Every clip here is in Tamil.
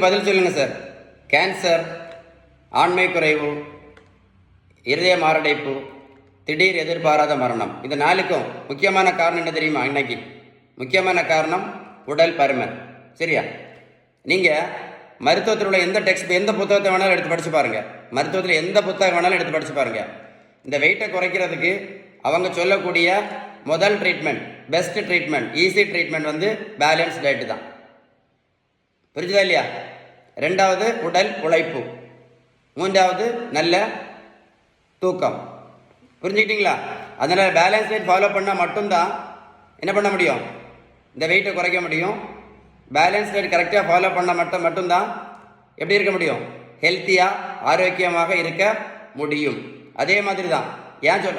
பதில் சொல்லுங்க சார். கேன்சர், ஆண்மை குறைவு, இருதய மாரடைப்பு, திடீர் எதிர்பாராத மரணம், இந்த நாளுக்கும் முக்கியமான காரணம் என்ன தெரியுமா? இன்னைக்கு முக்கியமான காரணம் உடல் பருமன். சரியா? நீங்கள் மருத்துவத்தில் உள்ள எந்த டெக்ஸ்ட், எந்த புத்தகத்தை வேணாலும் எடுத்து படித்து பாருங்கள். மருத்துவத்தில் எந்த புத்தகம் வேணாலும் எடுத்து படித்து பாருங்கள். இந்த வெயிட்டை குறைக்கிறதுக்கு அவங்க சொல்லக்கூடிய முதல் treatment, best treatment, easy treatment வந்து பேலன்ஸ் டயட்டு தான். புரிஞ்சுதா இல்லையா? ரெண்டாவது உடல் உழைப்பு, மூன்றாவது நல்ல தூக்கம். புரிஞ்சுக்கிட்டீங்களா? அதனால் பேலன்ஸ் டயட் ஃபாலோ பண்ணால் மட்டும்தான் என்ன பண்ண முடியும்? இந்த வெயிட்டை குறைக்க முடியும். பேலன்ஸ் டயட் கரெக்டாக ஃபாலோ பண்ணால் மட்டும்தான் எப்படி இருக்க முடியும்? ஹெல்த்தியாக, ஆரோக்கியமாக இருக்க முடியும். அதே மாதிரி தான்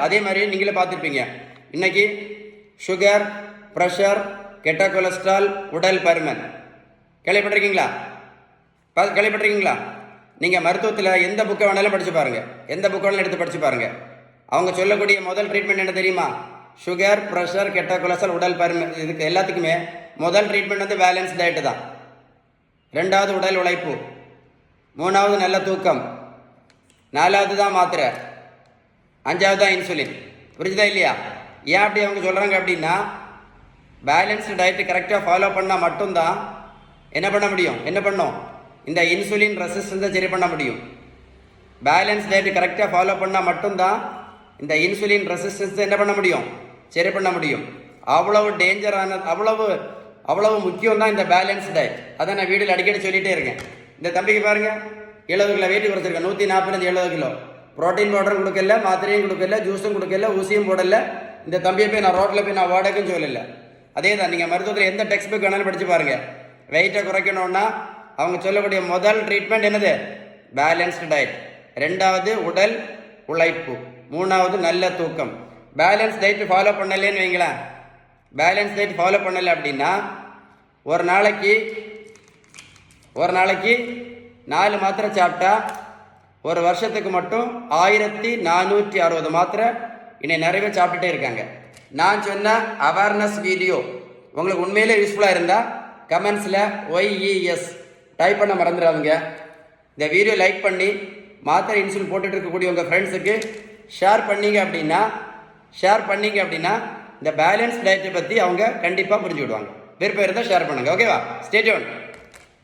அதே மாதிரி நீங்களே பார்த்துருப்பீங்க. இன்னைக்கு சுகர், ப்ரெஷர், கெட்ட கொலஸ்ட்ரால், உடல் பருமன் கேள்விப்பட்டிருக்கீங்களா? நீங்கள் மருத்துவத்தில் எந்த புக்கை வேணாலும் படித்து பாருங்கள், எந்த புக்கை வேணாலும் எடுத்து படித்து பாருங்கள். அவங்க சொல்லக்கூடிய முதல் ட்ரீட்மெண்ட் என்ன தெரியுமா? சுகர், ப்ரெஷர், கெட்ட கொலஸ்ட்ரால், உடல் பருமன், இதுக்கு எல்லாத்துக்குமே முதல் ட்ரீட்மெண்ட் வந்து பேலன்ஸ் டயட்டு தான். ரெண்டாவது உடல் உழைப்பு, மூணாவது நல்ல தூக்கம், நாலாவது தான் மாத்திரை, அஞ்சாவது தான் இன்சுலின். புரிஞ்சுதா இல்லையா? ஏன் அப்படி அவங்க சொல்கிறாங்க அப்படின்னா, பேலன்ஸ்டு டயட்டு கரெக்டாக ஃபாலோ பண்ணால் மட்டும்தான் என்ன பண்ண முடியும்? என்ன பண்ணும்? இந்த இன்சுலின் ரெசிஸ்டன்ஸை சரி பண்ண முடியும். பேலன்ஸ் டயட்டு கரெக்டாக ஃபாலோ பண்ணால் மட்டும்தான் இந்த இன்சுலின் ரெசிஸ்டன்ஸை என்ன பண்ண முடியும்? சரி பண்ண முடியும். அவ்வளவு டேஞ்சரான, அவ்வளவு முக்கியம் தான் இந்த பேலன்ஸ் டயட். அதை நான் வீடியோவில் அடிக்கடி சொல்லிகிட்டே இருக்கேன். இந்த தம்பிக்கு பாருங்கள், 70 கிலோ வெயிட் குறைச்சிருக்கேன். 140 70 கிலோ. ப்ரோட்டீன் பவுடரும் கொடுக்கல, மாத்திரையும் கொடுக்கல, ஜூஸும் கொடுக்கல, ஊசியும் போடல. இந்த தம்பியை போய் நான் ரோட்டில் போய் நான் வாடகைன்னு சொல்லலை. அதே தான், நீங்கள் மருத்துவத்தில் எந்த டெக்ஸ்ட் புக் வேணாலும் படித்து பாருங்கள். வெயிட்டை குறைக்கணும்னா அவங்க சொல்லக்கூடிய முதல் ட்ரீட்மெண்ட் என்னது? Balanced diet. ரெண்டாவது உடல் உழைப்பு, மூணாவது நல்ல தூக்கம். பேலன்ஸ் டயட் ஃபாலோ பண்ணலேன்னு வைங்களேன். பேலன்ஸ் டயட் ஃபாலோ பண்ணலை அப்படின்னா ஒரு நாளைக்கு 4 மாத்திரை சாப்பிட்டா ஒரு வருஷத்துக்கு மட்டும் 1460 மாத்திரை இன்னை நிறைய சாப்பிட்டுட்டே இருக்காங்க. நான் சொன்ன அவேர்னஸ் வீடியோ உங்களுக்கு உண்மையிலே யூஸ்ஃபுல்லாக இருந்தால் கமெண்ட்ஸில் OES டைப் பண்ண மறந்துடாதுங்க. இந்த வீடியோ லைக் பண்ணி மாத்திரை இன்சுலின் போட்டுட்டு இருக்கக்கூடிய உங்கள் ஃப்ரெண்ட்ஸுக்கு ஷேர் பண்ணீங்க அப்படின்னா இந்த பேலன்ஸ் டயட்டை பற்றி அவங்க கண்டிப்பாக புரிஞ்சுக்கிடுவாங்க. விருப்பம் இருந்தால் ஷேர் பண்ணுங்கள். ஓகேவா? Stay tune.